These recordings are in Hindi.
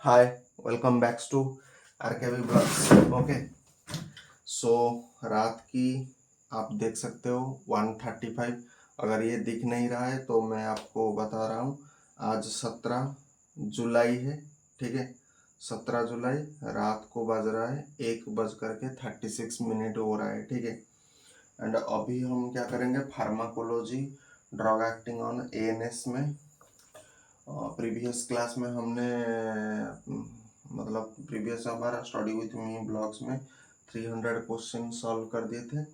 Hi, welcome back to RKV Blogs. Okay, so रात की आप देख सकते हो 1:35। अगर ये दिख नहीं रहा है तो मैं आपको बता रहा हूँ। आज 17 जुलाई है, ठीक है। 17 जुलाई रात को बज रहा है 1:36 हो रहा है, ठीक है। एंड अभी हम क्या करेंगे, pharmacology drug acting on ANS में। प्रीवियस क्लास में हमने मतलब प्रीवियस हमारा स्टडी विथ मी ब्लॉग्स में 300 क्वेश्चन सॉल्व कर दिए थे।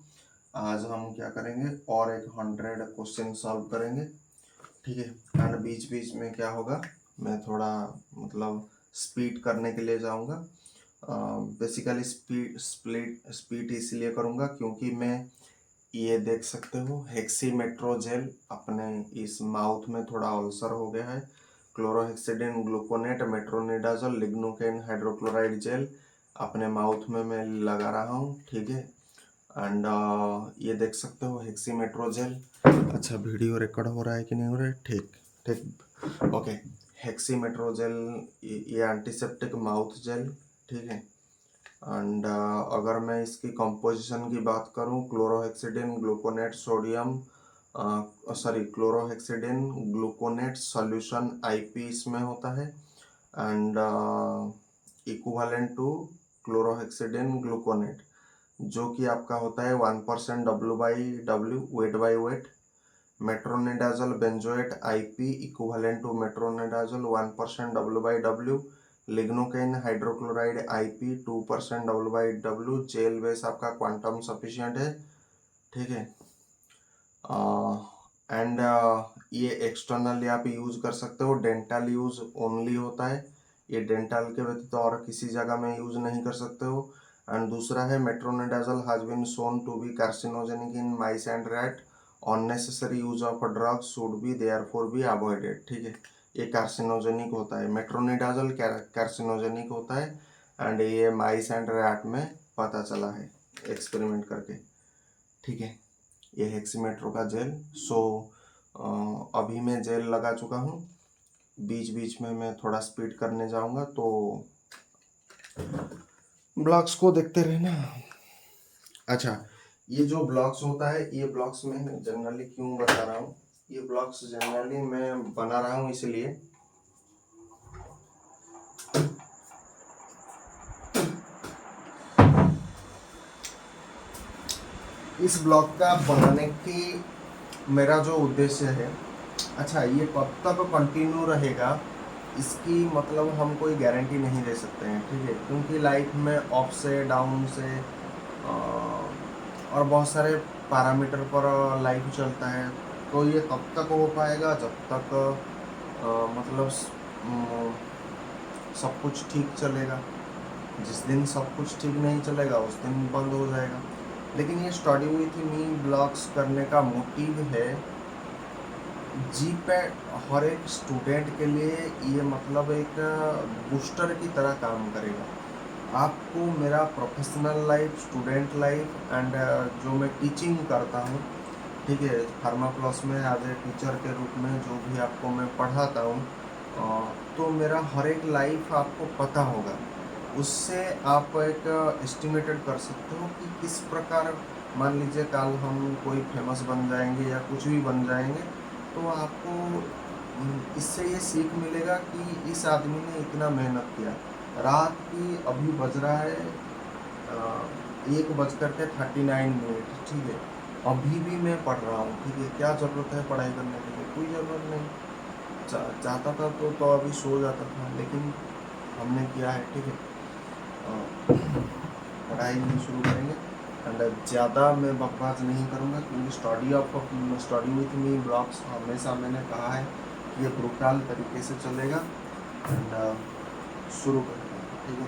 आज हम क्या करेंगे, और एक 100 क्वेश्चन सॉल्व करेंगे, ठीक है। एंड बीच बीच में क्या होगा, मैं थोड़ा मतलब स्पीड करने के लिए जाऊंगा। बेसिकली स्पीड इसलिए करूंगा क्योंकि मैं ये देख सकते हो हेक्सीमेट्रोजेल अपने इस माउथ में थोड़ा अल्सर हो गया है। Chlorhexidine gluconate metronidazole lignocaine hydrochloride gel अपने माउथ में मैं लगा रहा हूँ, ठीक है। एंड ये देख सकते हो हेक्सीमेट्रोजेल। अच्छा, वीडियो रिकॉर्ड हो रहा है कि नहीं हो रहा है? ठीक ठीक, ओके। हेक्सीमेट्रोजेल ये एंटीसेप्टिक माउथ जेल, ठीक है। एंड अगर मैं इसकी कंपोजिशन की बात करूं, chlorhexidine gluconate sodium chlorhexidine gluconate solution IP इसमें होता है। And equivalent to chlorhexidine gluconate जो कि आपका होता है 1% W/W weight by weight. Metronidazole benzoate IP equivalent to metronidazole 1% W/W। Lignocaine hydrochloride IP 2% W/W। Gel base आपका क्वांटम सफिशिएंट है, ठीक है। एंड ये एक्सटर्नली आप यूज कर सकते हो, डेंटल यूज ओनली होता है ये, डेंटल के व्यतीत तो और किसी जगह में यूज नहीं कर सकते हो। एंड दूसरा है metronidazole has been shown to be carcinogenic in mice and rat. Unnecessary use of a drug should be therefore be avoided, ठीक है। ये कार्सिनोजेनिक होता है, मेट्रोनिडाजोल कार्सिनोजेनिक होता है। एंड ये माइस एंड रैट में पता चला है एक्सपेरिमेंट करके, ठीक है। ये हेक्सीमेट्रो का जेल। सो अभी मैं जेल लगा चुका हूँ। बीच बीच में मैं थोड़ा स्पीड करने जाऊंगा, तो ब्लॉक्स को देखते रहना। अच्छा, ये जो ब्लॉक्स होता है, ये ब्लॉक्स में जनरली क्यों बता रहा हूँ, ये ब्लॉक्स जनरली मैं बना रहा हूँ इसलिए इस ब्लॉक का बनाने की मेरा जो उद्देश्य है। अच्छा, ये कब तक कंटिन्यू रहेगा इसकी मतलब हम कोई गारंटी नहीं दे सकते हैं, ठीक है। क्योंकि लाइफ में अप से डाउन से और बहुत सारे पैरामीटर पर लाइफ चलता है। तो ये तब तक हो पाएगा जब तक मतलब सब कुछ ठीक चलेगा। जिस दिन सब कुछ ठीक नहीं चलेगा उस दिन बंद हो जाएगा। लेकिन ये स्टडी विथ मी ब्लॉग्स करने का मोटिव है जी पैड हर एक स्टूडेंट के लिए ये मतलब एक बूस्टर की तरह काम करेगा। आपको मेरा professional life, student life and जो मैं टीचिंग करता हूँ, ठीक है, फार्मा प्लस में एज ए टीचर के रूप में जो भी आपको मैं पढ़ाता हूँ, तो मेरा हर एक लाइफ आपको पता होगा। उससे आप एक एस्टिमेटेड कर सकते हो कि किस प्रकार, मान लीजिए कल हम कोई फेमस बन जाएंगे या कुछ भी बन जाएंगे, तो आपको इससे ये सीख मिलेगा कि इस आदमी ने इतना मेहनत किया। रात की अभी बज रहा है 1:39, ठीक है। अभी भी मैं पढ़ रहा हूँ, ठीक है। क्या ज़रूरत है पढ़ाई करने के लिए? कोई ज़रूरत नहीं। चाहता था तो अभी सो जाता था, लेकिन हमने किया है, ठीक है। पढ़ाई नहीं शुरू करेंगे। एंड ज़्यादा मैं बकवास नहीं करूँगा क्योंकि स्टडी विथ मी ब्लॉग्स हमेशा मैंने कहा है कि ये ब्रूटाल तरीके से चलेगा। एंड शुरू करते हैं, ठीक है।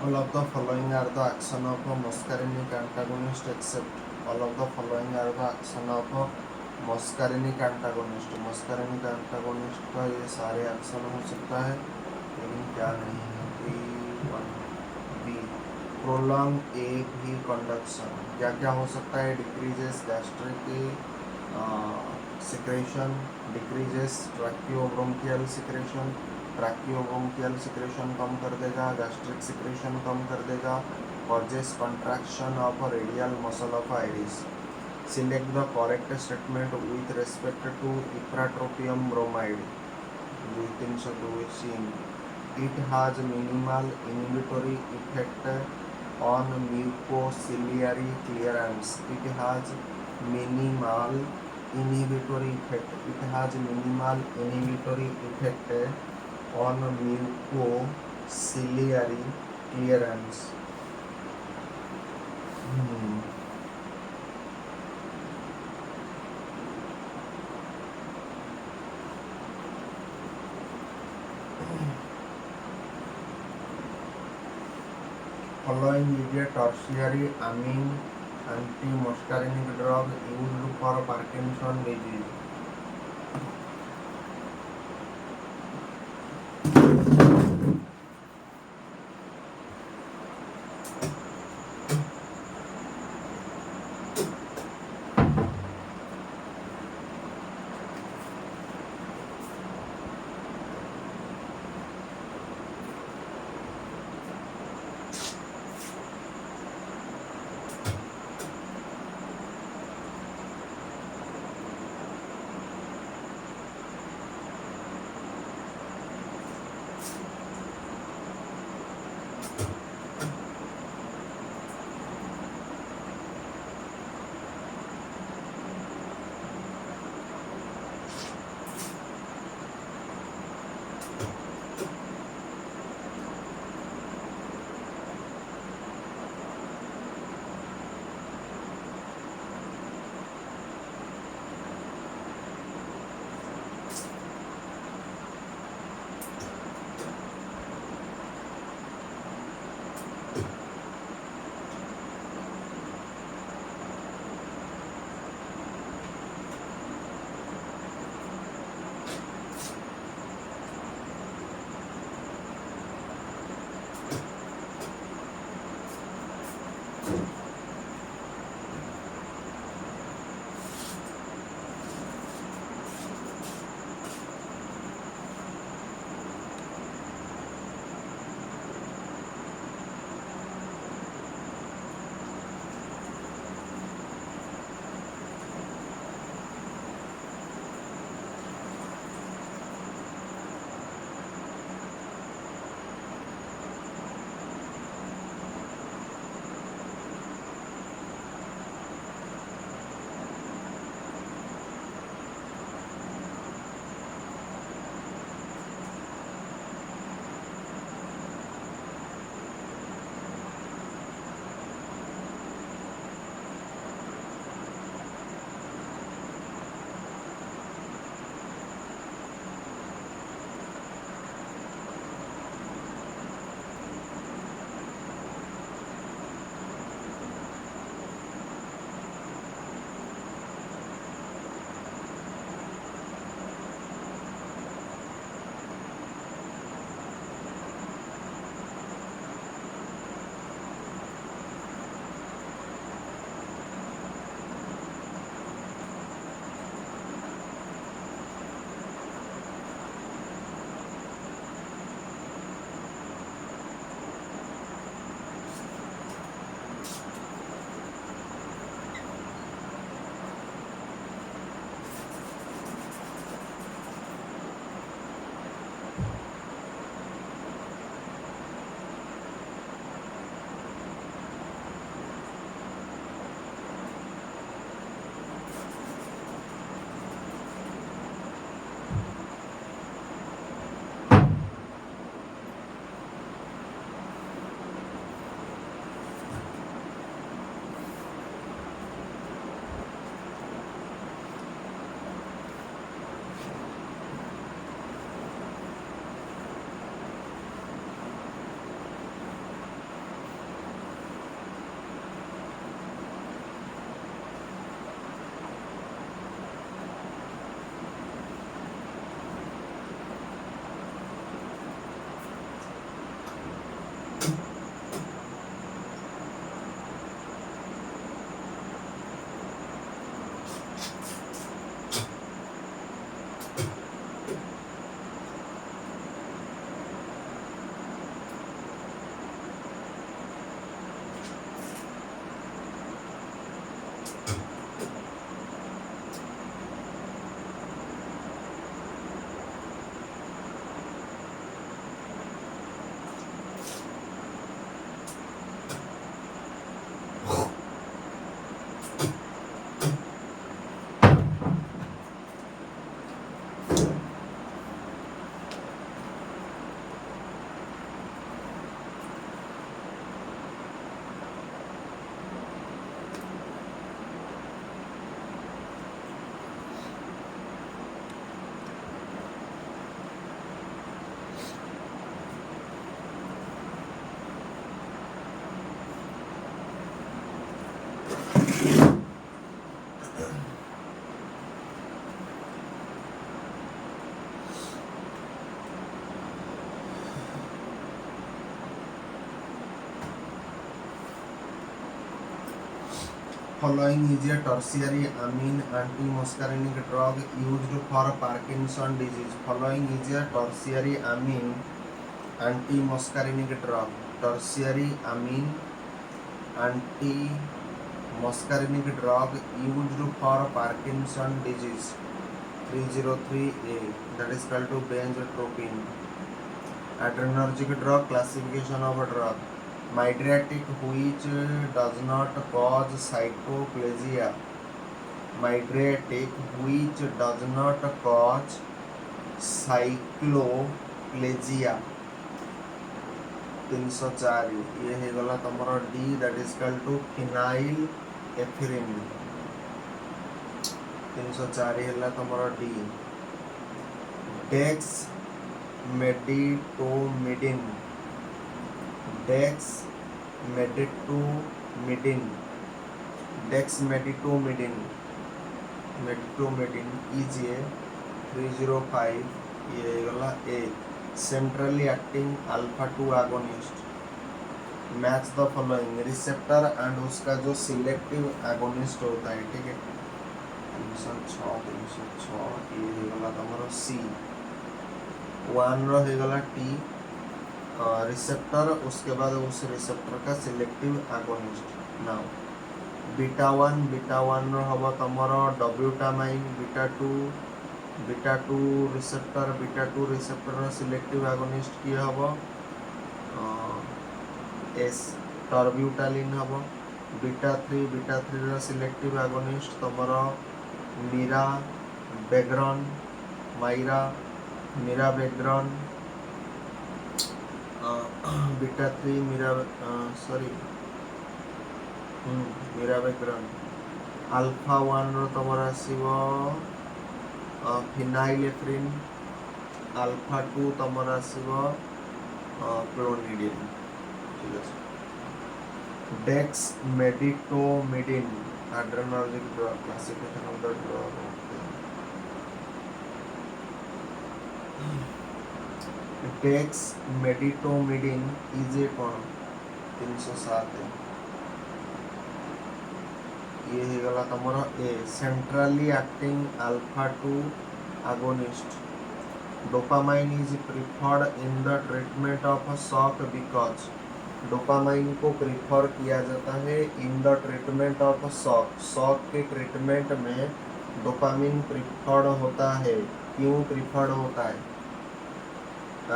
All of the following are the action of a muscarinic antagonist except. All of the following are the action of a muscarinic antagonist. muscarinic antagonist का ये सारे एक्शन हो सकता है, लेकिन क्या नहीं है. बी प्रोलॉन्ग ए भी कंडक्शन. क्या क्या हो सकता है? Decreases gastric secretion, decreases tracheobronchial secretion. Tracheobronchial secretion कम कर देगा, गैस्ट्रिक सिक्रेशन कम कर देगा. Causes contraction of radial muscle of iris. Select the correct statement with respect to ipratropium bromide. 302 It has minimal inhibitory effect on mucociliary clearance. It has minimal inhibitory effect. It has minimal inhibitory effect on mucociliary clearance. Following is a tertiary amine anti-muscarinic drug used for Parkinson's disease. following is a tertiary amine anti-muscarinic drug used for Parkinson disease. Following is a tertiary amine anti-muscarinic drug. Tertiary amine anti-muscarinic drug used for Parkinson disease. 303A, that is called to benztropine. Adrenergic drug, classification of a drug. Mydriatic, which does not cause cycloplasia. Mydriatic, which does not cause cycloplasia. 304 ये है गला तमरो d, that is called to phenylephrine. 304 है तमरो D. Desks मेडिटोमिडिन. Desks मेडिटोमिडिन. Desks मेडिटोमिडिन. मेडिटोमिडिन is ए 305 ये गला a. Centrally acting alpha 2 agonist. Match the following. Receptor and उसका जो सिलेक्टिव एगोनिस्ट होता है, ठीक है. 306 ये हो गला तमरो सी. 1 रो हो गला टी रिसेप्टर, उसके बाद उस रिसेप्टर का सिलेक्टिव एगोनिस्ट. नाउ बीटा 1 रो हबो तमरो dobutamine. Beta 2 receptor selective agonist किए हबो एस टर्ब्यूटालिन हबो. बीटा 3 रो सिलेक्टिव एगोनिस्ट तमरो mirabegron. Beta 3 mirabegron. Alpha 1 रो तमरो आसीबो फिनाइलेफ्रिन. अल्फा 2 तमरो आसीबो क्लोनिडिन. ठीक है. Dexmedetomidine adrenergic drug, classification of the drug. Dexmedetomidine is a कौन 307 है ये है गला तमरो a. Centrally acting alpha 2 agonist. Dopamine is preferred in the treatment of shock because. Dopamine को प्रिफर किया जाता है in the treatment of shock. Shock के ट्रीटमेंट में डोपामिन प्रिफर्ड होता है. क्यों प्रिफर्ड होता है?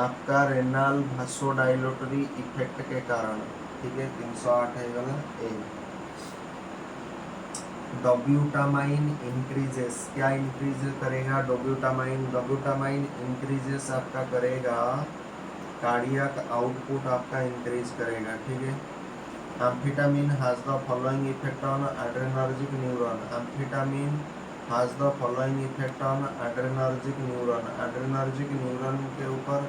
आपका रेनाल भासोडाइलेटरी इफेक्ट के कारण. ठीक है. 308 है गला ए. डब्यूटामाइन इंक्रीजेस. क्या इंक्रीज करेगा? डब्यूटामाइन इंक्रीजेस आपका करेगा कार्डियक आउटपुट आपका इंक्रीज करेगा. ठीक है. Amphetamine has the following effect on adrenergic neuron. Amphetamine has the following effect on adrenergic neuron. Adrenergic neuron के ऊपर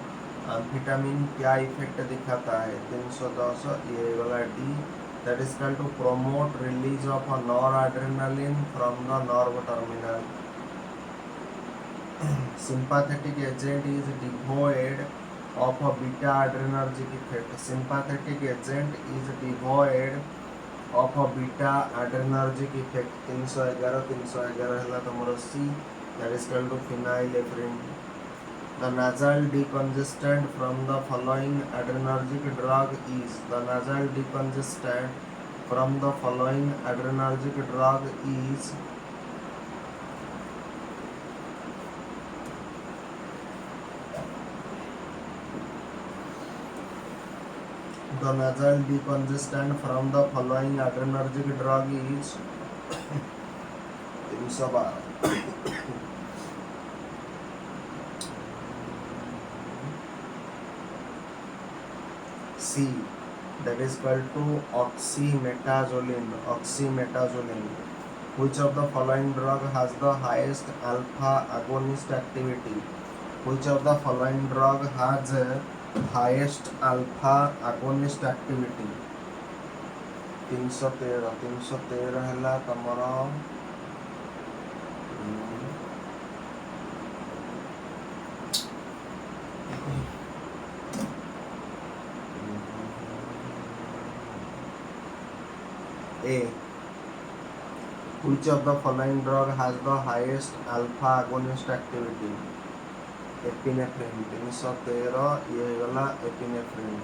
एम्फेटामिन क्या इफेक्ट दिखाता है? 310 ये वाला d, that is called to promote release of noradrenaline from the nerve terminal. Sympathetic agent is devoid of a beta adrenergic effect. Sympathetic agent is devoid of a beta adrenergic effect. 311 है तमरो सी, that is called to phenylephrine. The nasal decongestant from the following adrenergic drug is. The nasal decongestant from the following adrenergic drug is. The nasal decongestant from the following adrenergic drug is. 312 C, that is called to oxymetazoline. Which of the following drug has the highest alpha agonist activity? Which of the following drug has highest alpha agonist activity? 313 है तमरो ए. Which of the following drug has the highest alpha agonist activity? Epinephrine 313 ये गला epinephrine.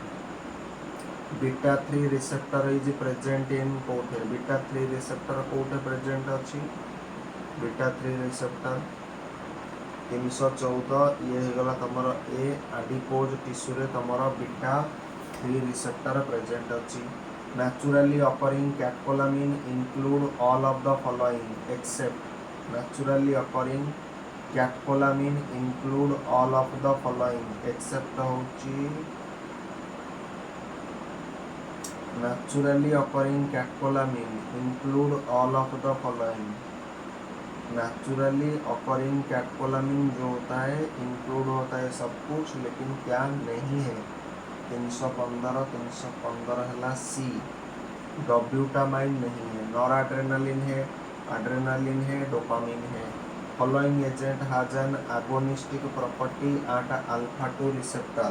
Beta 3 receptor is present in कोठे बीटा 3 रिसेप्टर कोठे प्रेजेंट अछि बीटा 3 रिसेप्टर 314 ये गला तमर ए एडिपोज टिश्यू रे तमर बीटा 3 रिसेप्टर प्रेजेंट अछि। naturally occurring catecholamine include all of the following except naturally occurring catecholamine include all of the following except होची naturally occurring catecholamine include all of the following naturally occurring catecholamine जो होता है include होता है सब कुछ लेकिन क्या नहीं है 315 है सी। डोब्यूटामाइन नहीं है नॉरएड्रेनालिन है एड्रेनालिन है डोपामिन है। Following agent has an agonistic property eight alpha 2 receptor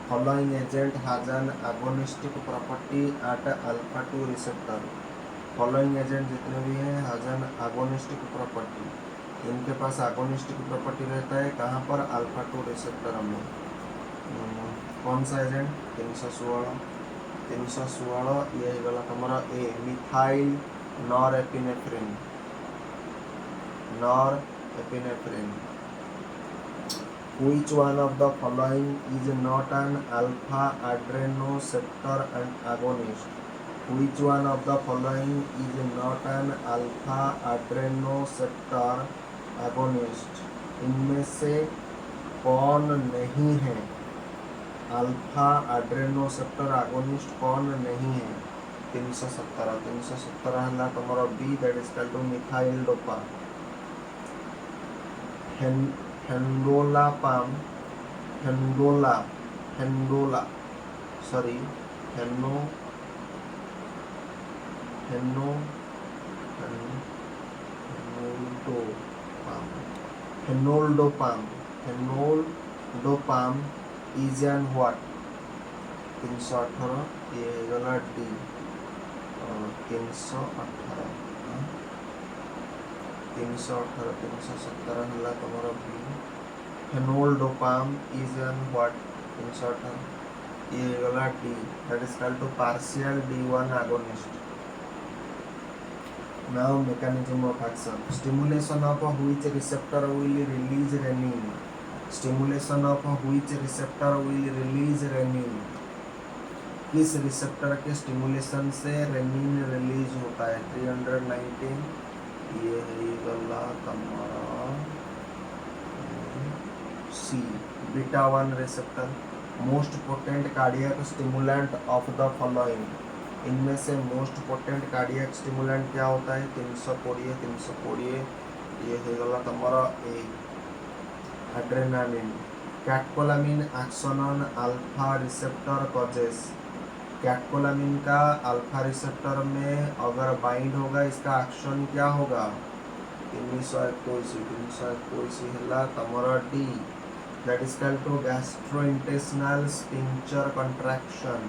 following agent has an agonistic property eight alpha 2 receptor following agent जितने भी हैं हैज एन एगोनिस्टिक प्रॉपर्टी इनके पास एगोनिस्टिक प्रॉपर्टी रहता है कहाँ पर अल्फा 2 रिसेप्टर में। कौन सा एजेंट 316 ये गला तुम्हारा a methyl norepinephrine which one of the following is not an alpha adrenoceptor and agonist which one of the following is not an alpha adrenoceptor agonist इनमें से कौन नहीं है अल्फा एड्रेनोसेप्टर एगोनिस्ट कौन नहीं है 317 है तुम्हारा b that is equal to methyldopa fenoldopam हेंडोला sorry fenoldopam is an what 318 ये गला डी 317 है तुम्हारा b fenoldopam is an what 318 ये गला d that is equal to partial D1 agonist। now mechanism of action stimulation of which receptor will release renin stimulation of which receptor will release renin किस रिसेप्टर के स्टिमुलेशन से रेनिन रिलीज होता है 319 ये है गला तुम्हारा C beta 1 receptor most potent cardiac stimulant of the following इनमें से मोस्ट पोटेंट कार्डियक स्टिमुलेंट क्या होता है 320 ये है गला तुम्हारा a adrenaline catecholamine action on alpha receptor causes catecholamine का अल्फा रिसेप्टर में अगर बाइंड होगा इसका एक्शन क्या होगा 321 है तमरा d that is equal to gastrointestinal sphincter contraction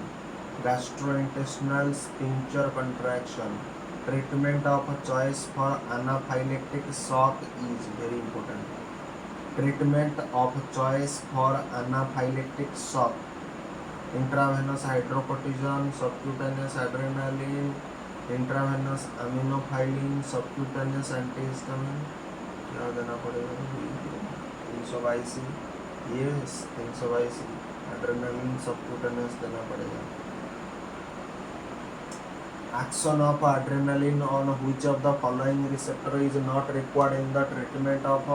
treatment of choice for anaphylactic shock is very important treatment of choice for anaphylactic shock intravenous hydrocortisone subcutaneous adrenaline intravenous aminophylline subcutaneous antihistamine क्या देना पड़ेगा 322 ये 322 एड्रेनालिन सबक्यूटेनियस देना पड़ेगा। action of adrenaline on which of the following receptor is not required in the treatment of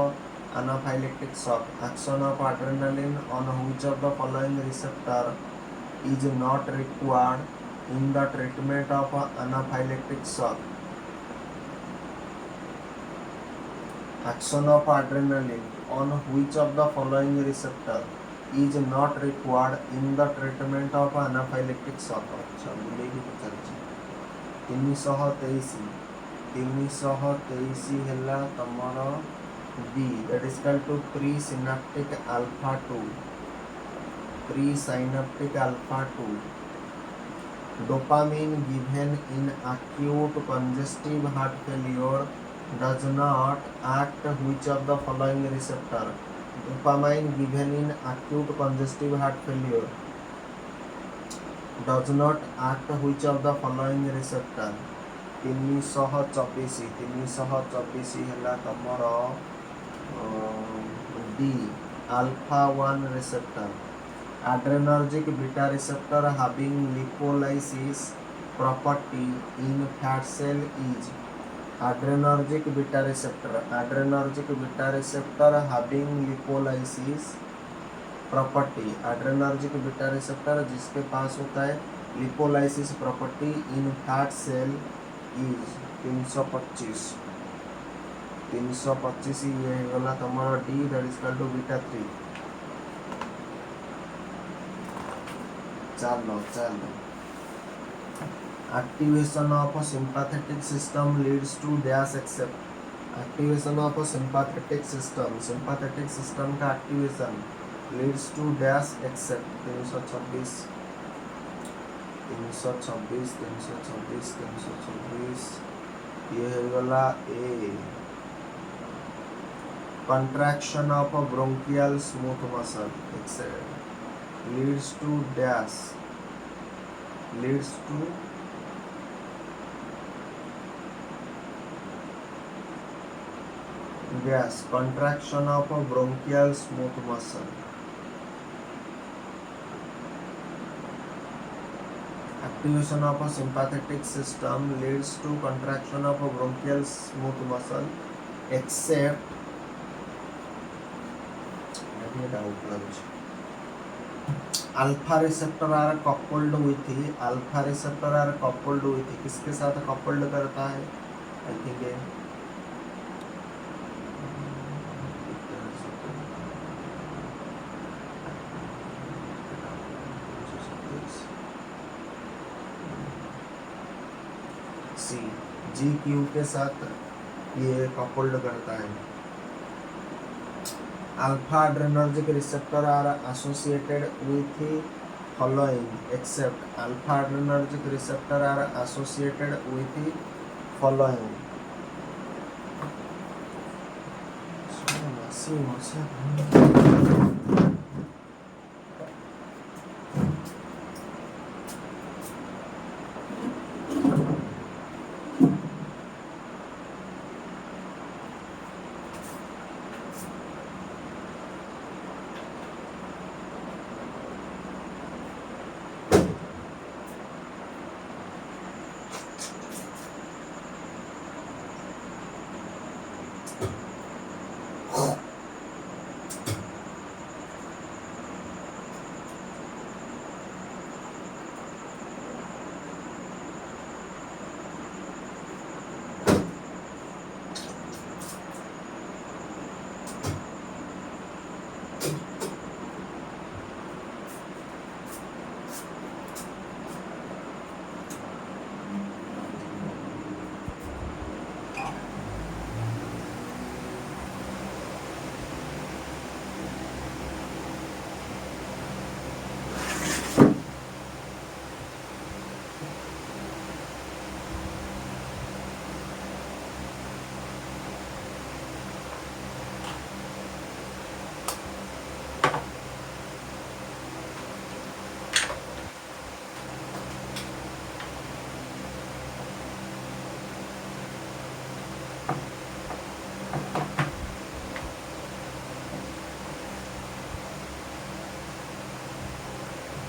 anaphylactic shock action of adrenaline on which of the following receptor is not required in the treatment of anaphylactic shock action of adrenaline on which of the following receptor is not required in the treatment of anaphylactic shock अच्छा बोलेगी तो चलছে 323 ହେଲା तमरा B that is equal to presynaptic alpha 2 dopamine given in acute congestive heart failure does not act which of the following receptor? Dopamine given in acute congestive heart failure does not act which of the following receptor? 324 ହେଲା ତମର D alpha 1 receptor. Adrenergic beta receptor having lipolysis property in fat cell is adrenergic beta receptor having lipolysis property. Adrenergic beta receptor जिसके पास होता है lipolysis property in fat cell is 325 ये गला तुम्हारा D that is equal to beta 3. चलो activation of sympathetic system leads to dash except. Activation of sympathetic system का activation leads to dash except 326 ये है वाला ए. contraction of a bronchial smooth muscle except leads to dash contraction of a bronchial smooth muscle. Activation of a sympathetic system leads to contraction of a bronchial smooth muscle except alpha receptor are coupled with किसके साथ coupled करता है? I think GQ के साथ ये कपल्ड करता है. Alpha adrenergic receptor are associated with following except alpha adrenergic receptor are associated with following.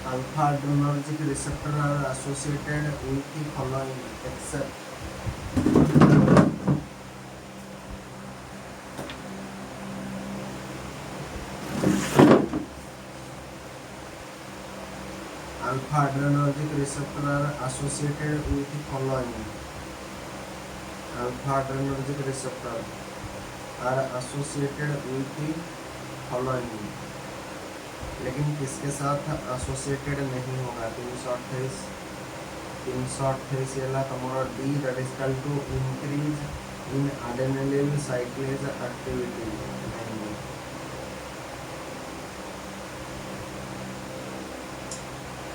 Alpha adrenergic receptor are associated with the following except alpha adrenergic receptor are associated with the following. Alpha adrenergic receptor are associated with the following. लेकिन किसके साथ एसोसिएटेड नहीं होगा? 328 येला तुम्हारा D that is equal to increase in adenylyl cyclase activity.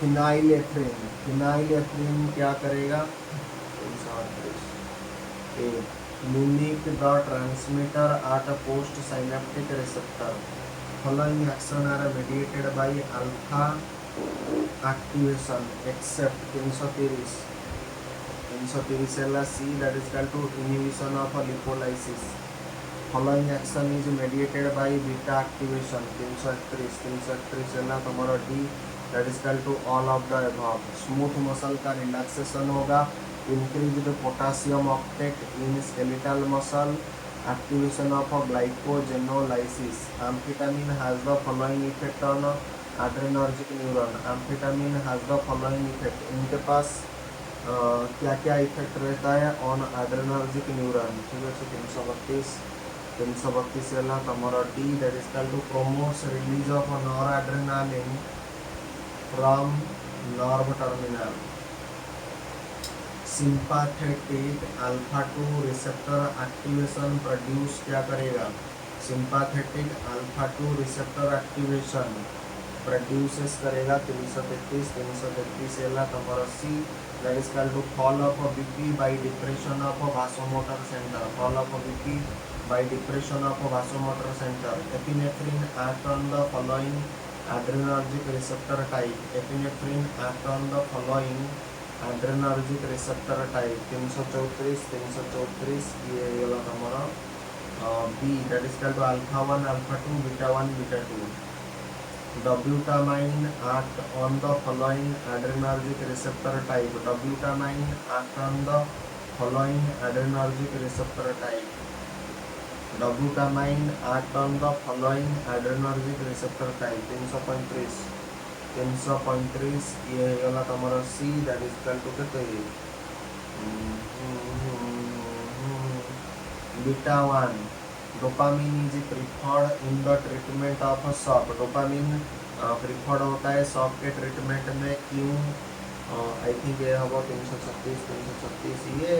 Phenylephrine क्या करेगा? 328 ए mimic the transmitter at a post-synaptic receptor. Following action are mediated by alpha activation except 330 ହେଲା C, that is equal to inhibition of lipolysis. Following action is mediated by beta activation 331 ହେଲା तुम्हारा D, that is equal to all of the above. Smooth muscle का relaxation होगा, increased potassium uptake in skeletal muscle, activation of glycogenolysis. Amphetamine has the following effect on adrenergic neuron. Amphetamine has the following effect. इनके पास क्या क्या इफेक्ट रहता है ऑन एड्रेनर्जिक न्यूरॉन. ठीक है 332 ହେଲା ତମର D, that is equal to promotes release of noradrenaline from nerve terminal. sympathetic alpha 2 receptor activation produce क्या करेगा. sympathetic alpha 2 receptor activation produces करेगा 333 ହେଲା ତମର C, that is equal to fall of BP by depression of vasomotor center. fall of BP by depression of vasomotor center. Epinephrine act on the following adrenergic receptor type. Epinephrine act on the following adrenergic receptor type. 334 ये होला तमरा B, that is equal to alpha 1 alpha 2 beta 1 beta 2. Dobutamine act on the following adrenergic receptor type. Dobutamine act on the following adrenergic receptor type. Dobutamine act on the following adrenergic receptor type. 335 ये होला तमरा C, that is equal to कितने beta 1. Dopamine is preferred in the treatment of shock. Dopamine preferred होता है shock के treatment में. क्यों? I think ये होगा 336 ये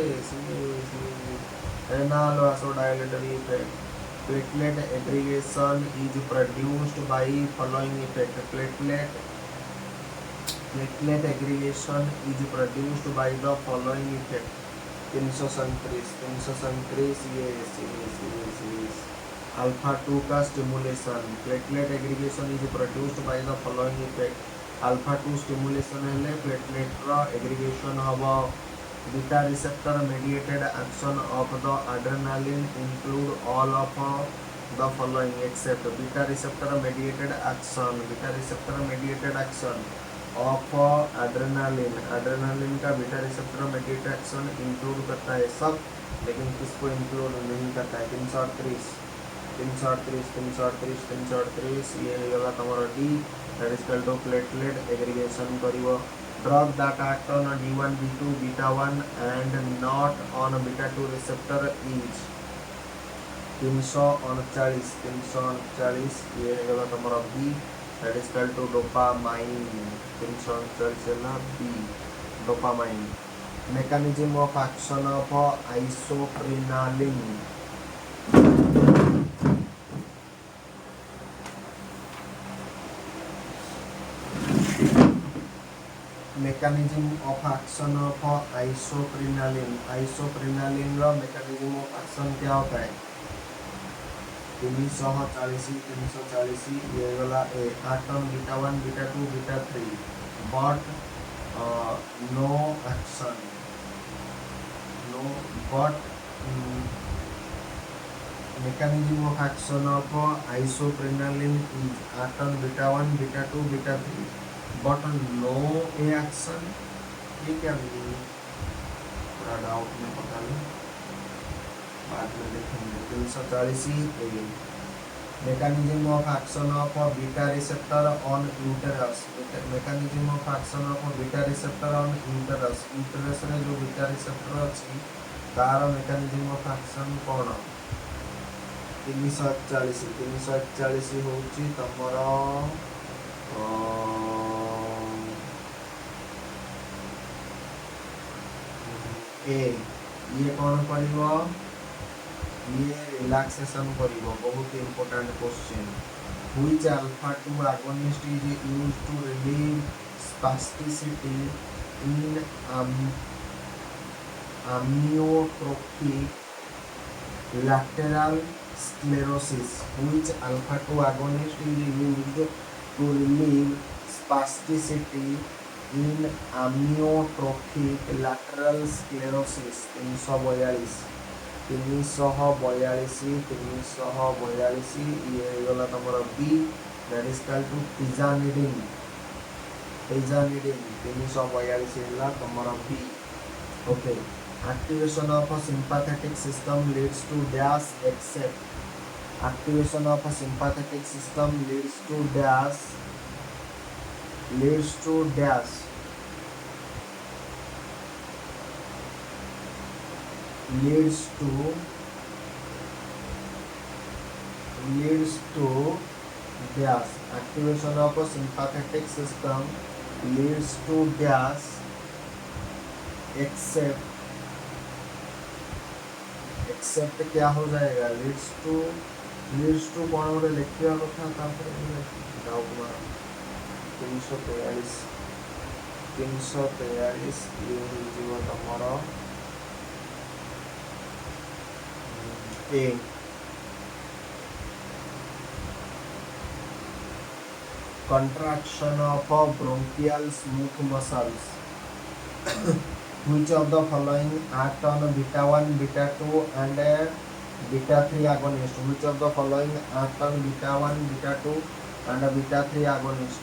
renal vasodilatory effect. Platelet aggregation is produced by following effect. Platelet aggregation is produced by the following effect. 337 ये alpha 2 का stimulation. Platelet aggregation is produced by the following effect. alpha 2 stimulation है platelet रा aggregation हवा. beta receptor mediated action of the adrenaline include all of the following except beta receptor mediated action of adrenaline का beta receptor mediated action include करता है सब, लेकिन किसको include नहीं करता है. 338 ये होगा तुम्हारा D, that is equal to platelet aggregation करिवो. Drug that act on D1 D2 beta 1 and not on beta 2 receptor is 339 ये होगा तुम्हारा B, that is equal to dopamine. 339 है B, dopamine. Mechanism of action of isoprenaline. Mechanism of action of isoprenaline. Isoprenaline रा mechanism of action क्या होता है. 340 ये वाला act on beta 1 beta 2 beta 3 but no action. Mechanism of action of isoprenaline is act on beta 1 beta 2 beta 3 but no action. ये क्या मीनिंग थोड़ा डाउट में पता नहीं, बाद में देखेंगे. 340 mechanism of action of beta receptor on uterus. mechanism of action of beta receptor on uterus. uterus रे जो beta receptor अछि तार mechanism of action कौन. 341 होची तमरा ये कौन करिवो, ये रिलैक्सेशन करिवो. बहुत important question. Which alpha 2 agonist is used to relieve spasticity in amyotrophic lateral sclerosis, which alpha 2 agonist is used to relieve spasticity in amyotrophic lateral sclerosis. 342 ये गला तमर b, that is called to tizanidine 342 ହେଲା ତମର b. Okay, activation of a sympathetic system leads to dash except activation of a sympathetic system leads to dash leads to dash leads to dash activation of a sympathetic system leads to dash except क्या हो जाएगा, लीड्स टू कौन गोटे लिखा कथा तापर डाउट मार 343 ये हो तमर ए। contraction of bronchial smooth muscles which of the following act on beta 1 beta 2 and beta 3 agonist, which of the following act on beta 1 beta 2 and beta 3 agonist,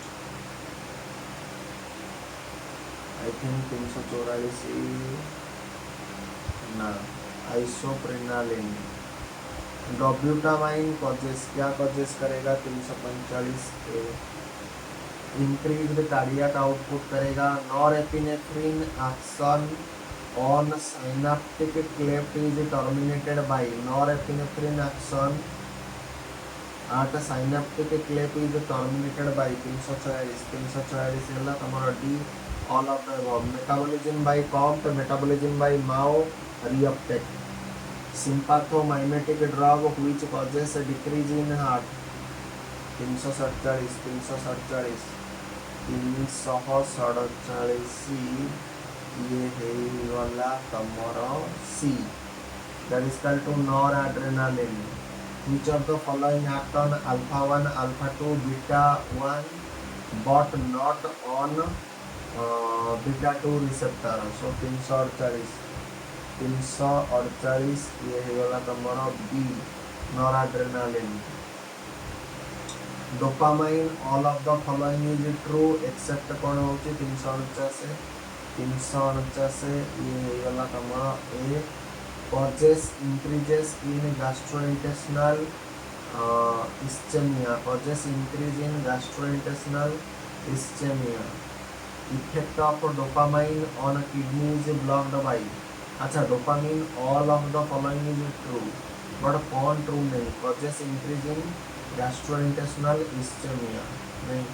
I think 344 ना आइसोप्रेनालिन। डब्यूटामाइन कॉजेस क्या कॉजेस करेगा 345 के इंक्रीज्ड कार्डियक आउटपुट करेगा। Norepinephrine action on synaptic cleft is terminated by norepinephrine action at synaptic cleft is terminated by 346 ହେଲା तमर d all of the above. Metabolism by COMT, metabolism by MAO, reuptake. Sympathomimetic drug which causes decrease in heart 347 ये ହେଇଗଲା ତମର c, that is called to noradrenaline. Which of the following act on alpha 1 alpha 2 beta 1 but not on beta 2 receptor. So 348 ये ହେଇଗଲା ତମର b noradrenaline. Dopamine all of the following is true except कौन होची 349 ये ହେଇଗଲା तमर a. Causes increases in gastrointestinal ischaemia, causes increase in gastrointestinal ischaemia. Effect of dopamine on kidney is blocked by, अच्छा dopamine all of the following is true but कौन ट्रू नहीं, causes increase in gastrointestinal ischaemia नहीं।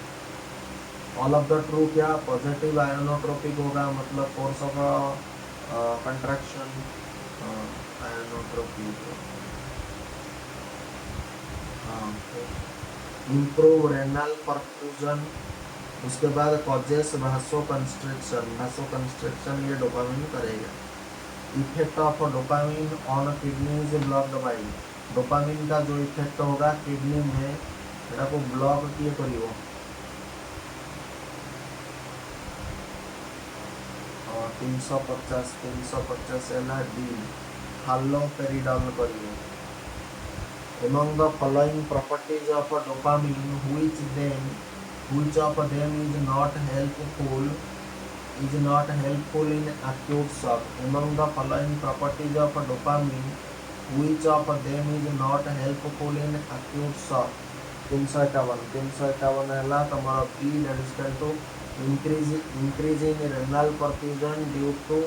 ऑल ऑफ द ट्रू क्या, पॉजिटिव आयोनोट्रोपिक होगा, मतलब force of contraction inotropic. Improve renal perfusion, उसके बाद कॉजेस भासोकंस्ट्रिक्शन ये डोपामिन करेगा। Effect of dopamine on kidney is blocked by, dopamine का जो इफेक्ट होगा किडनी में एटा को ब्लॉक किए करिवो 350 है D हालोपेरिडॉल करिवो। Among the following properties of dopamine, which of them is not helpful in acute shock? Among the following properties of dopamine, which of them is not helpful in acute shock? 351 है तमारा B, that is equal to increase in renal perfusion due to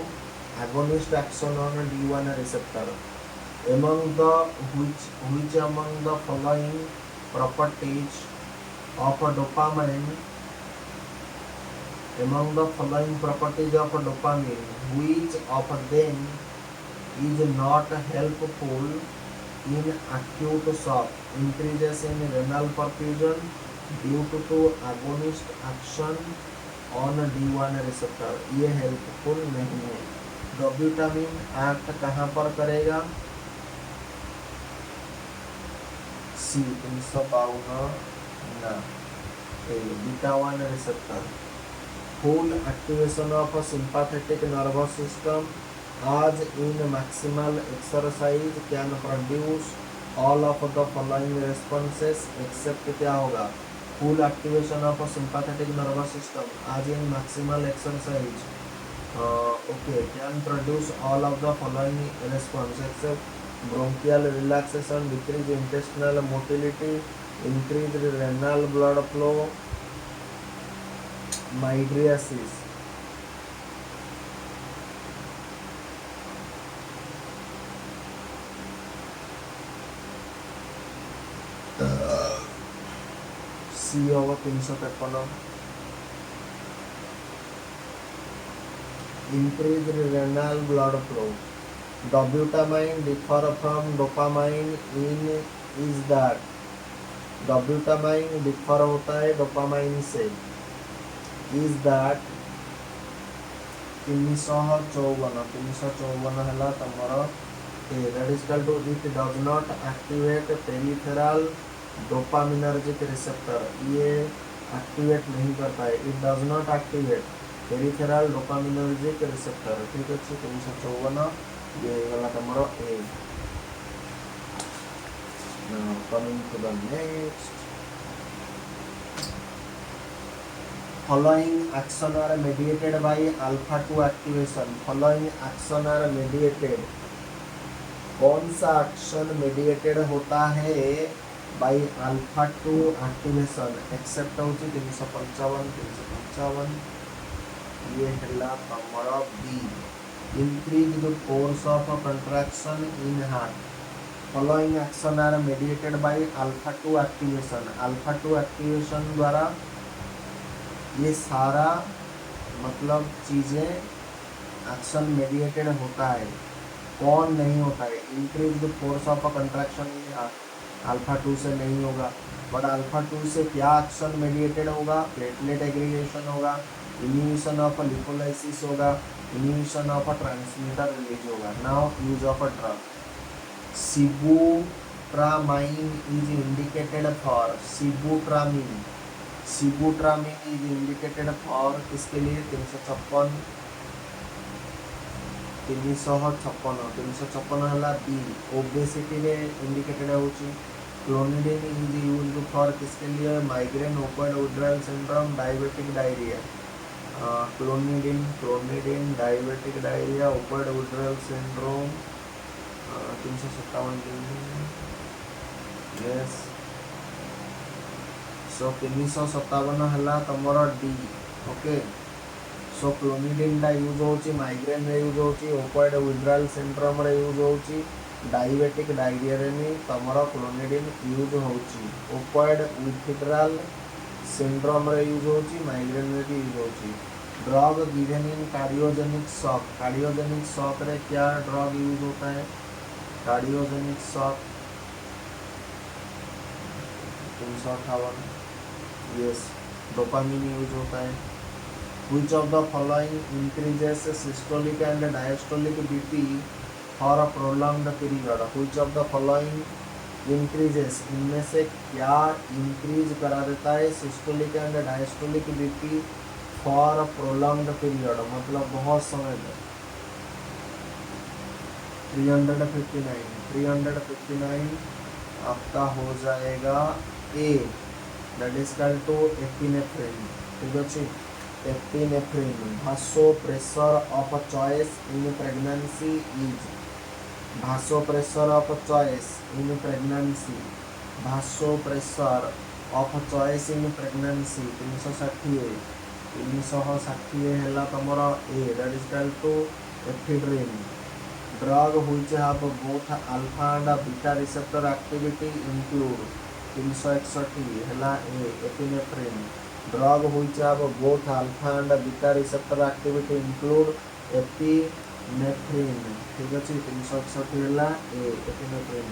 agonist action on D1 receptor. Among the which among the following properties of dopamine, which of them is not helpful in acute shock? Increases in renal perfusion due to agonist action on D1 receptor, ये हेल्पफुल नहीं है। डोब्यूटामिन एक्ट कहाँ पर करेगा, सी 352 ना a beta 1 receptor full activation of a sympathetic nervous system as in maximal exercise can produce all of the following responses except क्या होगा full activation of a sympathetic nervous system as in maximal exercise okay can produce all of the following response except bronchial relaxation, decreased intestinal motility, increased renal blood flow, mydriasis. सी होगा 353 increased renal blood flow. Dobutamine differ from dopamine in is that dobutamine differ होता है dopamine से is that 354 है तमर that is equal to it does not activate peripheral dopaminergic receptor ये एक्टिवेट नहीं करता है it does not activate peripheral dopaminergic receptor ठीक अच्छे 354 ये गला तमर ए now coming to the next following action are mediated by alpha 2 activation following action are mediated कौन सा एक्शन मेडिएटेड होता है बाय अल्फा 2 एक्टिवेशन एक्सेप्ट होची 355 ये हला तमर B increase the force of contraction in heart following action are mediated by alpha 2 activation द्वारा ये सारा मतलब चीजें एक्शन मेडिएटेड होता है कौन नहीं होता है increase the force of contraction alpha 2 से नहीं होगा बट अल्फा 2 से क्या एक्शन मेडिएटेड होगा प्लेटलेट एग्रीगेशन होगा इनिबिशन ऑफ लिपोलाइसिस होगा इनिबिशन ऑफ ट्रांसमीटर रिलीज होगा now use of a drug sibutramine is indicated for sibutramine is indicated for किसके लिए 356 है बी ओबेसिटी में इंडिकेटेड होची क्लोनिडिन इज यूज्ड फॉर किसके लिए migraine opioid withdrawal syndrome diabetic diarrhoea clonidine diabetic diarrhoea opioid withdrawal syndrome 357 yes so 357 है तमर डी ओके सो क्लोनिडिन टा यूज होची माइग्रेन रे यूज होची ओपियोइड विथड्रॉल सिंड्रोम रे यूज होची डायबिटिक डायरिया रे नि तमरो क्लोनिडिन यूज होची ओपियोइड विथड्रॉल सिंड्रोम रे यूज होची माइग्रेन रे भी यूज होची drug given in cardiogenic shock रे क्या ड्रग यूज होता है cardiogenic shock 358 yes dopamine use होता है Which of the following increases systolic and diastolic BP for a prolonged period? Which of the following increases इनमें से क्या increase करा देता है systolic and diastolic BP for a prolonged period मतलब बहुत समय तक 359 आपका हो जाएगा A that is equal to epinephrine ठीक है epinephrine vasopressor of choice in pregnancy is vasopressor of choice in pregnancy 360 है तमर ए that is equal to ephedrine drug which have both alpha and beta receptor activity include 361 है ए epinephrine drug which have both alpha and beta receptor activity include epinephrine ठीक है 361 है ए epinephrine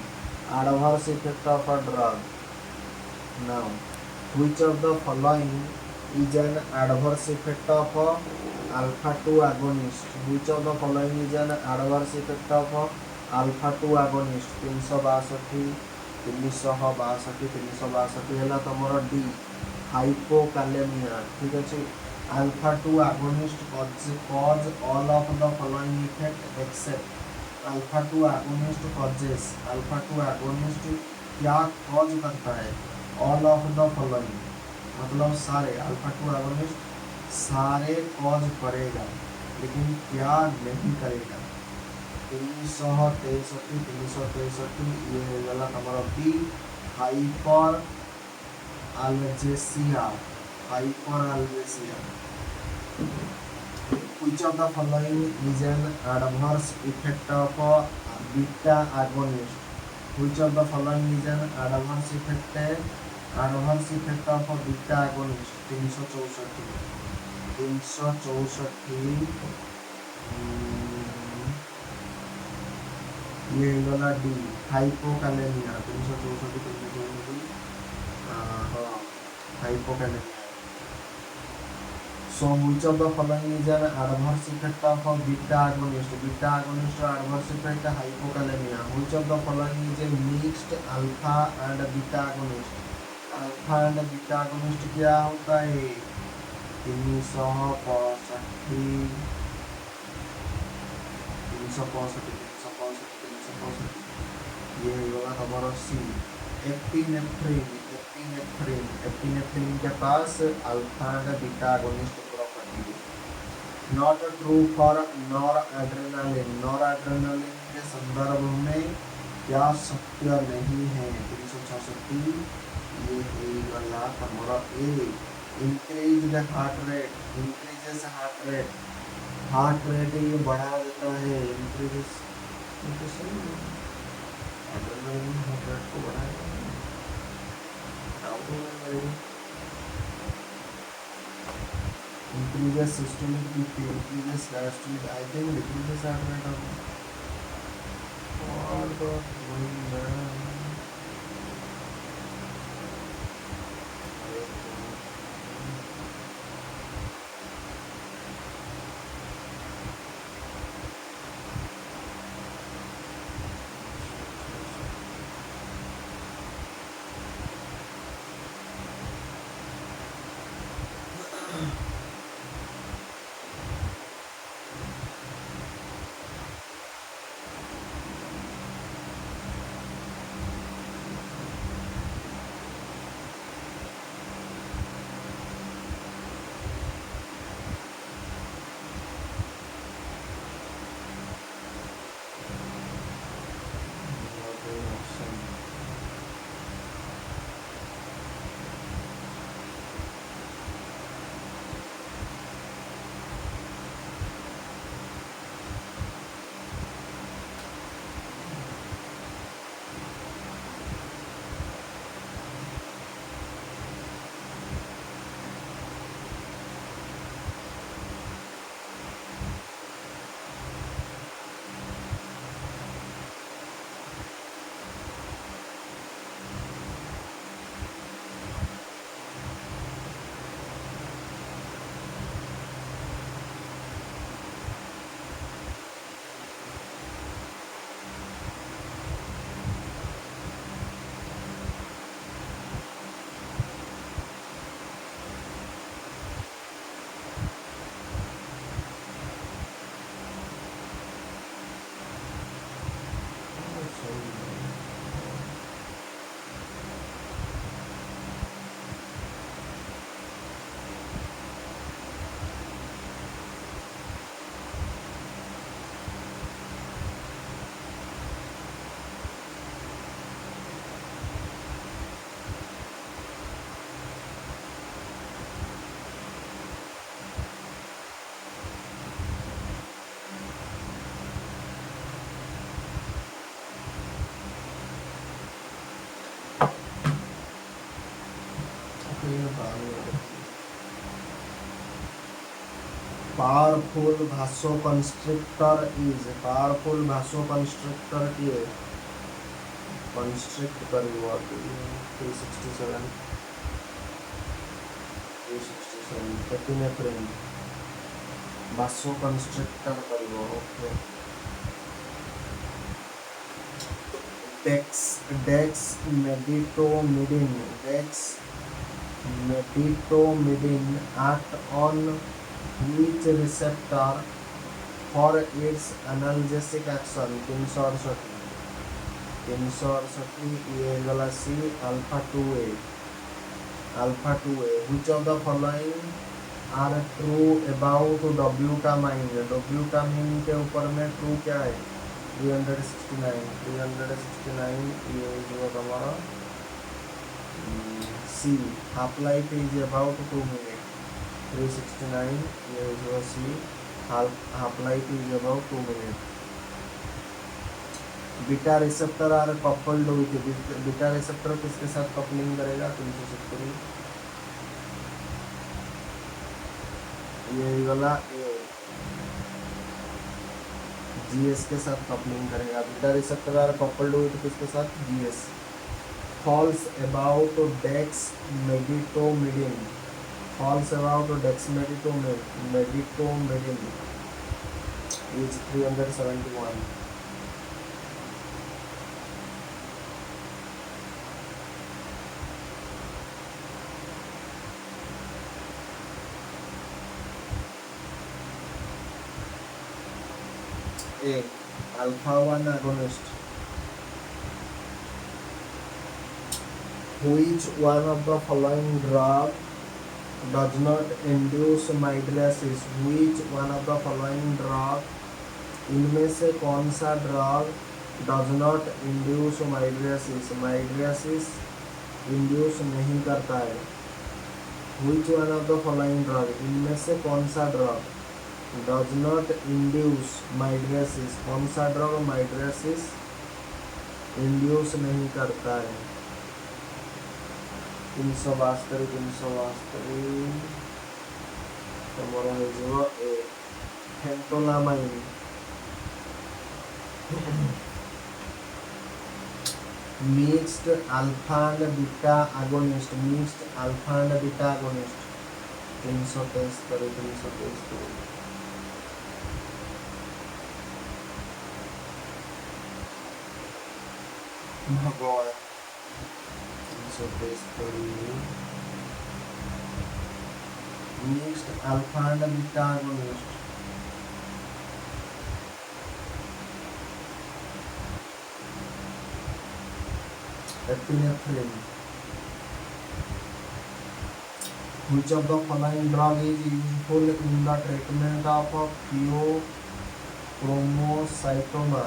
adverse effect of a drug now which of the following is an adverse effect of alpha 2 agonist which of the following is an adverse effect of alpha 2 agonist 362 362 है तुम डी हाइपोकालेमिया ठीक अच्छे alpha 2 agonist cause all of the following effect except alpha 2 agonist causes alpha 2 agonist क्या कॉज करता है ऑल ऑफ द फॉलोइंग मतलब सारे अल्फा 2 agonist सारे कॉज करेगा लेकिन क्या नहीं करेगा 363 ये गला हमारा B hyperalgesia which of the following is an adverse effect of beta agonist which of the following is an adverse effect of beta agonist 364 ये वाला डी हाइपोकालेमिया 364 हाँ हाइपोकालेमिया so which of the following is an adverse effect of beta agonist adverse effect hypokalemia which of the following is a mixed alpha and beta agonist क्या होता है 365 ये होगा हमारा सी एपिनेफ्रिन के पास alpha and beta agonist property है नॉट ट्रू फॉर नॉरएड्रेनालिन के संदर्भ में क्या सत्य नहीं है 366 ये वाला हमारा ए इंक्रीज द हार्ट रेट ये बढ़ा देता है इंक्रीजेस एड्रेनालिन हार्ट रेट को बढ़ाएगा increases systolic BP, increases diastolic. I think decreases heart rate of all the powerful vasoconstrictor is powerful vasoconstrictor की है constrict करेगा 367 एपिनेफ्रिन vasoconstrictor करेगा okay dexmedetomidine act on which receptor for its analgesic action? 368 ये गला C alpha 2a which of the following are true about dobutamine के ऊपर में ट्रू क्या है 369 ये जो हमारा C half life is about 2 minute 369 ये जो C half life is about 2 minute beta receptor are coupled with beta receptor किसके साथ कपलिंग करेगा 370 ये वाला जीएस के साथ कपलिंग करेगा beta receptor are coupled with किसके साथ GS false about dexmedetomidine is 371 A alpha 1 agonist which one of the following drug does not induce mydriasis which one of the following drug इनमें से कौन सा drug does not induce mydriasis induce नहीं करता है which one of the following drug इनमें से कौन सा drug does not induce mydriasis कौन सा ड्रग mydriasis इंड्यूस नहीं करता है 372 तमरा हो ए phentolamine mixed alpha and beta agonist 323 भगवान 323 mixed alpha and beta agonist epinephrine which of the following drug is useful in the treatment of pheochromocytoma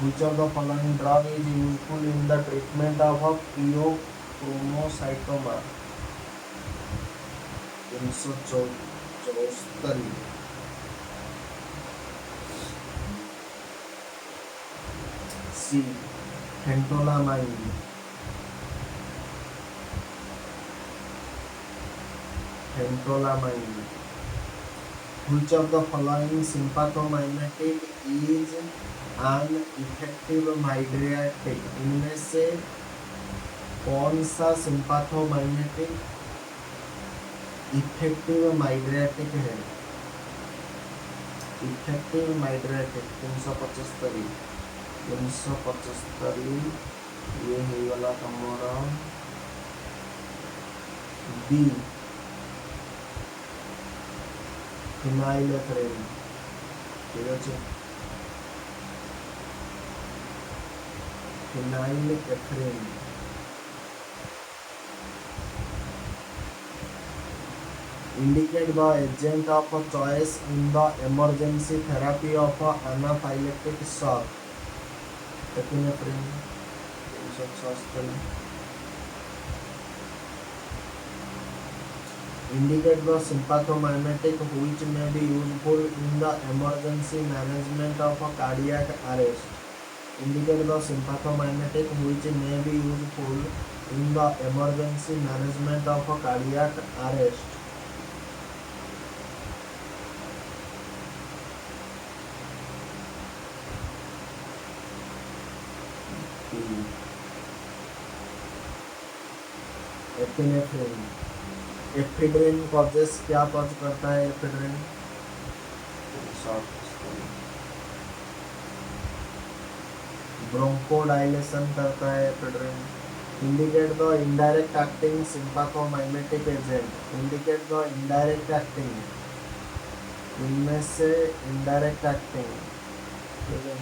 which of the following drug is useful in the treatment of pheochromocytoma 374 C phentolamine which of the following sympathomimetic is an effective mydriatic इनमें से कौन सा sympathomimetic इफेक्टिव माइड्रियाटिक है 375 ये ही वाला हमारा बी फिनाइलेफ्रेन ठीक है फिनाइलेफ्रेन indicate the agent of choice in the emergency therapy of anaphylactic shock epinephrine indicate the sympathomimetic which may be useful in the emergency management of cardiac arrest indicate the sympathomimetic which may be useful in the emergency management of cardiac arrest epinephrine ephedrine causes क्या कॉज करता है एफिड्रिन? ब्रोंकोडाइलेशन करता है ephedrine. Indicate the indirect acting sympathomimetic agent. Indicate the indirect acting, इनमें से इनडायरेक्ट एक्टिंग, ठीक है,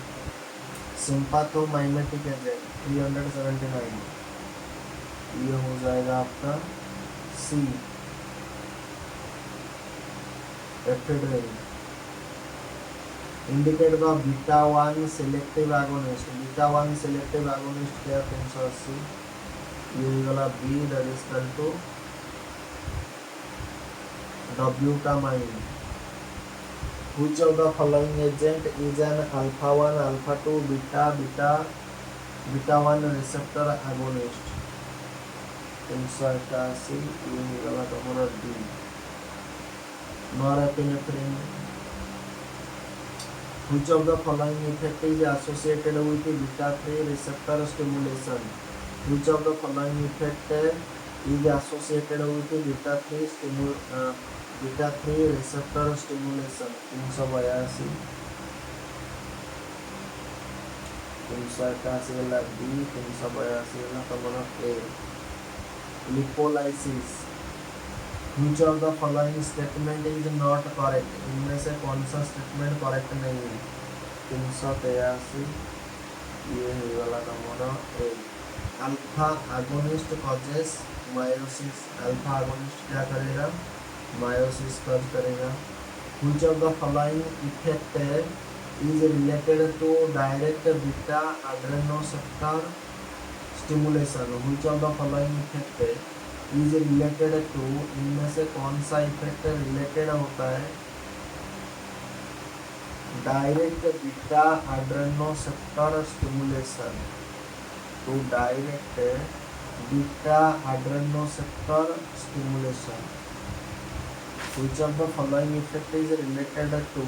सिंपैथोमाइमेटिक एजेंट 379, ये हो जाएगा आपका C, ephedrine. Indicate the beta 1 selective agonist. Beta 1 selective agonist क्या? 380, ये वाला B, that is equal to dobutamine. Which of the following agent is an alpha 1 alpha 2 beta 1 receptor agonist? 381, ये वाला तुम्हारा D, norepinephrine. Which of the following effect is associated with beta 3 receptor stimulation? Which of the following effect is associated with beta 3 receptor stimulation? 382, 381 वाला बी, 382 वाला तुम्हारा ए, lipolysis. Which of the following statement is not correct? इनमें से कौन सा स्टेटमेंट करेक्ट नहीं है? 383, ये है वाला number A, alpha agonist causes miosis. Alpha agonist क्या करेगा? मायोसिस कॉज करेगा। Which of the following effect is related to direct beta adrenoceptor stimulation? Which of the following effect is related to, इनमें से कौन सा इफेक्ट रिलेटेड होता है? Direct beta adrenoceptor stimulation, to direct beta adrenoceptor stimulation. Which of the following effect is related to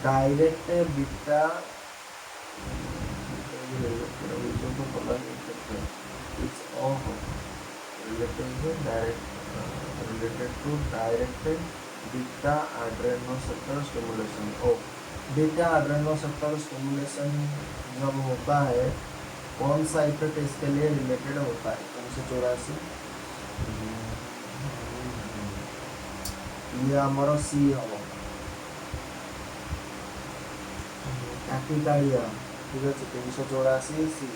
direct beta, related to direct beta adrenoceptor stimulation। Oh, beta adrenoceptor stimulation जब होता है, कौन सा इफेक्ट इसके लिए रिलेटेड होता है? 384, ये हमारा सी हम टैकिकार्डिया, ठीक है। 384 सी।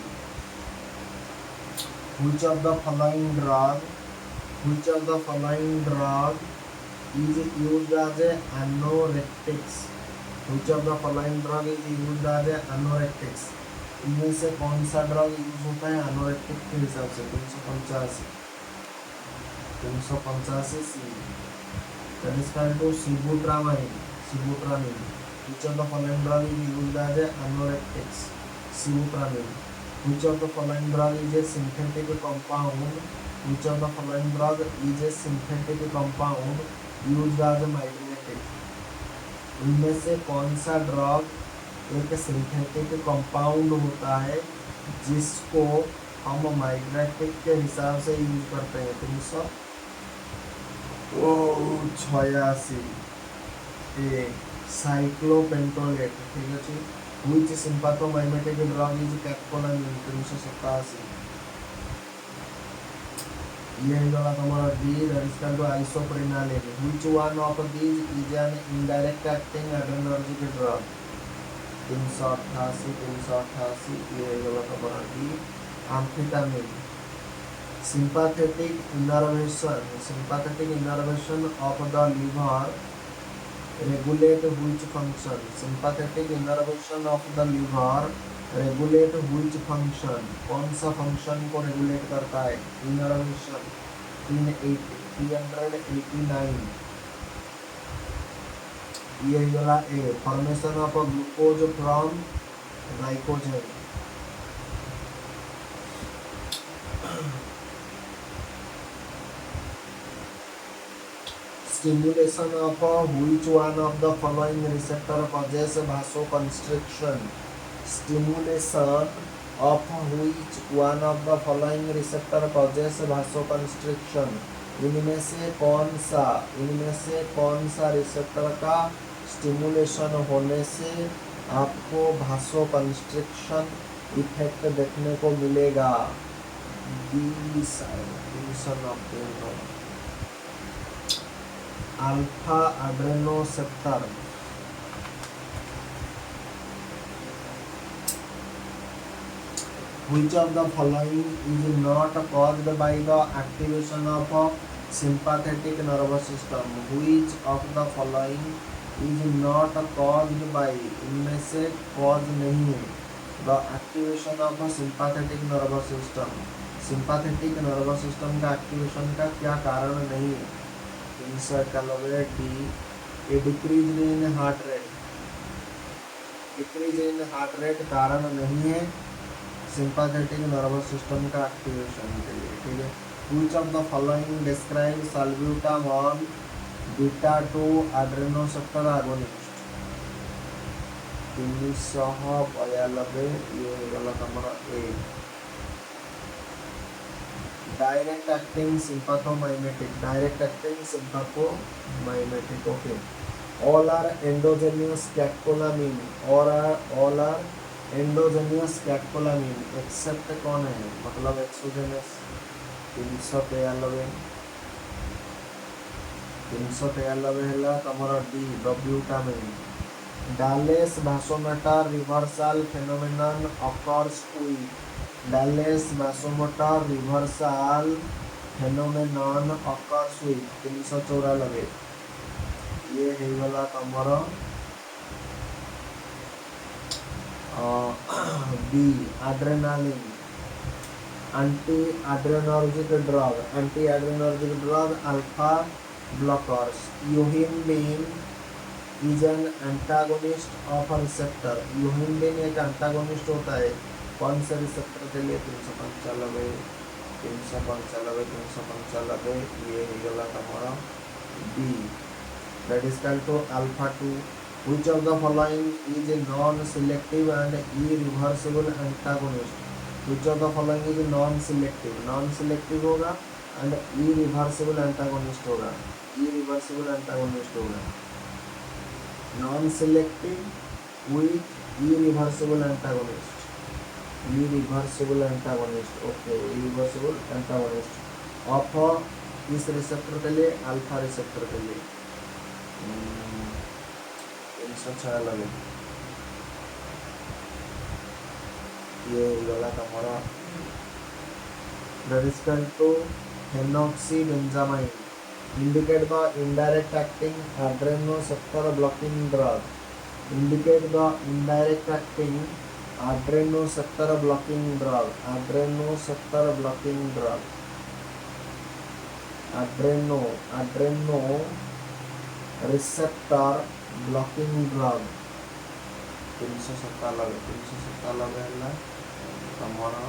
Which of the following drug is used as anorectics? Which of the following drug is used as anorectics? इनमें से कौन सा ड्रग यूज होता है anorectic के हिसाब से? 385 सी, that is called to sibutramine। Which of the following drug is used as anorectics? Sibutramine। Which of the following drug is a synthetic compound? Which of the following drug is a synthetic compound used as a mimetic? इनमें से कौन सा ड्रग एक सिंथेटिक कंपाउंड होता है जिसको हम माइग्रेटिक के हिसाब से यूज करते हैं? 386 ए, साइक्लोपेंटोलेट, ठीक है जी। Which sympathomimetic drug is कैप्कोलामिन? 387, ये वाला हमारा D, that is called isoprenaline. Which one of these is an indirect acting adrenergic drug? 388, ये वाला हमारा D, amphetamine. sympathetic innervation of the liver regulate which function? Sympathetic innervation of the liver regulate which function? कौन सा फंक्शन को रेगुलेट करता है? इनर्वेशन। 389, ये वाला A, formation of glucose from glycogen. Stimulation of which one of the following receptor causes vasoconstriction? Stimulation of which one of the following receptor causes vasoconstriction? इनमें से कौन सा रिसेप्टर का स्टिमुलेशन होने से आपको भासोकंस्ट्रिक्शन इफेक्ट देखने को मिलेगा? Alpha adrenoceptor. Which of the following is not caused by the activation of sympathetic nervous system? Which of the following is not caused by, इनमें से cause नहीं है, the activation of sympathetic nervous system? sympathetic nervous system का activation का क्या कारण नहीं है? 391 D, a decrease in heart rate। decrease in heart rate कारण नहीं है सिंपैथेटिक नर्वस सिस्टम का एक्टिवेशन के लिए, ठीक है। Which of the following describe salbutamol beta 2 adrenoceptor agonist? 392 ये गलत हमारा A. Direct acting sympathomimetic, okay. All are endogenous catecholamine, all are endogenous catecholamine except कौन है, मतलब एक्सोजेनस? 393 है तमरा D dobutamine. Dale's vasomotor reversal phenomenon occurs with, Dale's vasomotor reversal phenomenon occurs with 394 ये है वाला तमरा B adrenaline. Anti adrenergic drug alpha blockers. Yohimbine is an antagonist of receptor, yohimbine एक एंटागोनिस्ट होता है कौन से रिसेप्टर के लिए? 395 ये है गला हमारा B, that is called to alpha 2। Which of the following is a non-selective and irreversible antagonist? Which of the following is non-selective? Non-selective होगा and irreversible antagonist होगा, non-selective with irreversible antagonist, okay, irreversible antagonist of इस रिसेप्टर के लिए, अल्फा रिसेप्टर के लिए। 396 ये वाला हमारा that is called to phenoxybenzamine. Indicate the indirect acting adrenoceptor blocking drug, indicate the indirect acting adrenoceptor blocking drug, adreno receptor blocking drug 397 है हमारा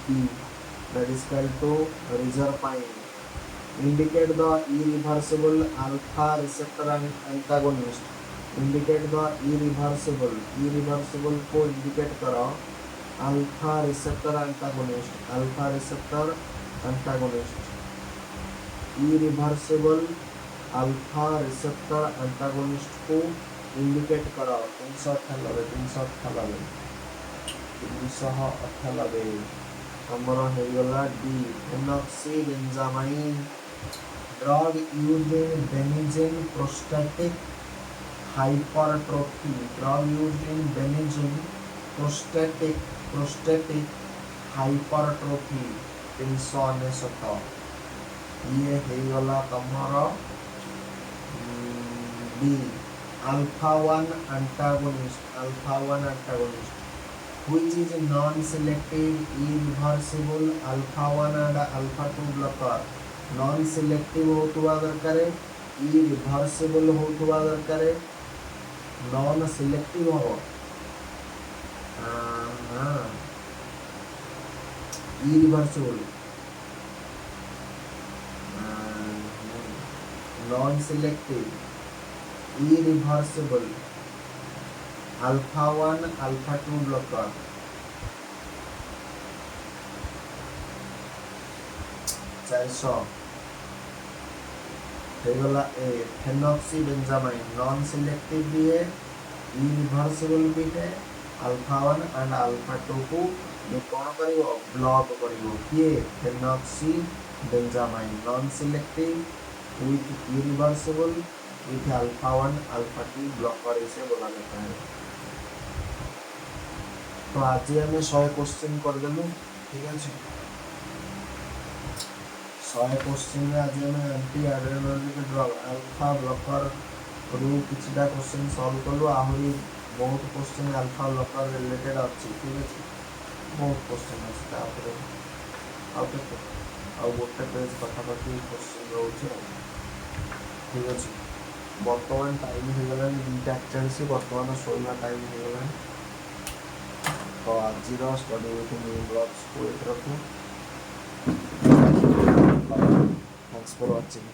B, that is called to reserpine. Indicate the irreversible alpha receptor antagonist, indicate the irreversible को इंडिकेट करो alpha receptor antagonist, irreversible alpha receptor antagonist को इंडिकेट करो। 398 हमारा है वाला D, phenoxybenzamine. Drug used in benign prostatic hypertrophy, prostatic hypertrophy 369 ये है वाला तुम्हारा B, alpha 1 antagonist, which is non-selective irreversible alpha 1 and alpha 2 blocker। non-selective हो तो अगर करे, irreversible हो तो अगर करे, non-selective हो irreversible, non-selective irreversible alpha 1 alpha 2 blocker। 400 ହେଇଗଲା ଏ ଫେନକ୍ସି ବେଞ୍ଜାମାଇନ୍ ନନ୍ ସିଲେକ୍ଟିଭ ବି है ଇରିଭର୍ସିବଲ୍ ବି है अल्फा 1 एंड अल्फा 2 को कौन करिवो ब्लॉक करिवो किए phenoxybenzamine non selective with irreversible with alpha 1 alpha 2 blocker इसे बोला जाता है। तो आज हमें 100 क्वेश्चन कर देलु ठीक है 100 क्वेश्चन में आज हमें एंटी एड्रेनालिक ड्रग अल्फा ब्लॉकर रु किछटा क्वेश्चन सॉल्व कलु आहुरी बहुत क्वेश्चन अल्फा ब्लॉकर रिलेटेड अच्छी ठीक है बहुत क्वेश्चन अच्छी तापर आउ गोटे पेज पाखापाखि क्वेश्चन रोचे ठीक अच्छे बर्तमान टाइम हो गला 2:41 बर्तमान शोवा टाइम हो गला तो आज स्टडी विथ मी ब्लॉग्स को एक रखूँ थैंक्स फॉर वाचिंग।